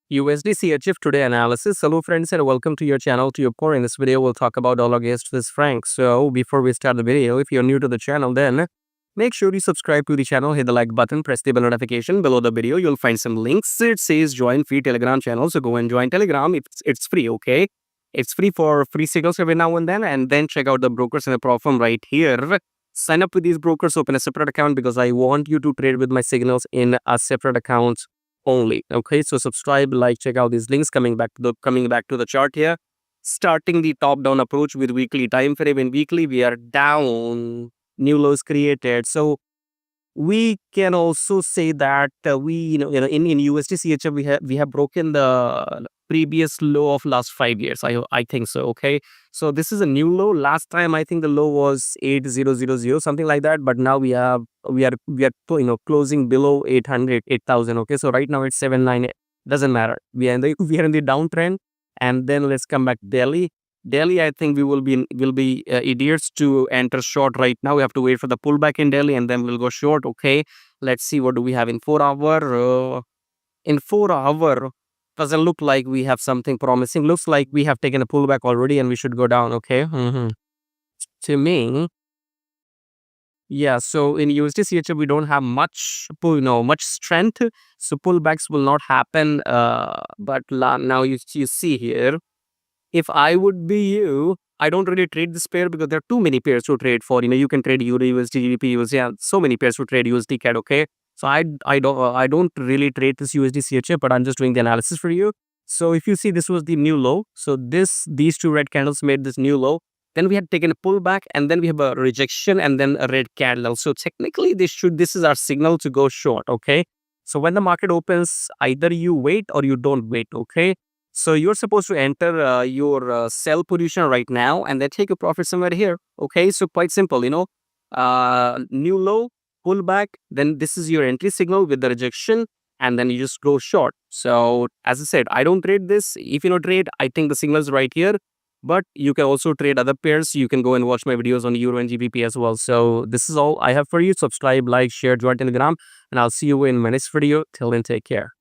USDCHF today analysis. Hello friends and welcome to your channel TubeCore. In this video, we'll talk about dollar against Swiss franc. So before we start the video, if you're new to the channel, then make sure you subscribe to the channel, hit the like button, press the bell notification. Below the video, you'll find some links. It says join free Telegram channel. So go and join Telegram. It's free, okay? It's free for free signals every now and then check out the brokers in the prop firm right here. Sign up with these brokers, open a separate account because I want you to trade with my signals in a separate account only. Okay, so subscribe, like, check out these links. Coming back to the chart here, starting the top down approach with weekly time frame. In weekly we are down, new lows created. So we can also say that in USDCHF we have broken the previous low of last 5 years. I think so. Okay, so this is a new low. Last time I think the low was 8000, something like that, but now we are closing below 8,000. Okay, so right now it's 798. Doesn't matter, we are in the downtrend. And then let's come back Delhi. I think we will be idiots to enter short right now. We have to wait for the pullback in Delhi and then we'll go short. Okay, let's see what do we have in 4 hour. In 4 hour, doesn't look like we have something promising. Looks like we have taken a pullback already and we should go down. Okay, to me, yeah. So in USDCHF we don't have much much strength, so pullbacks will not happen. But now you see here, if I would be you, I don't really trade this pair because there are too many pairs to trade for. You can trade Euro, USD, GBP, USD, yeah, so many pairs to trade USD CAD. Okay, so I don't really trade this USD CHF, but I'm just doing the analysis for you. So if you see, this was the new low. So these two red candles made this new low. Then we had taken a pullback, and then we have a rejection, and then a red candle. So technically, this is our signal to go short. Okay, so when the market opens, either you wait or you don't wait. Okay. So you're supposed to enter your sell position right now and then take a profit somewhere here. Okay, so quite simple, new low, pullback, then this is your entry signal with the rejection, and then you just go short. So as I said, I don't trade this. If you trade, I think the signal is right here. But you can also trade other pairs. You can go and watch my videos on Euro and GBP as well. So this is all I have for you. Subscribe, like, share, join Telegram, and I'll see you in my next video. Till then, take care.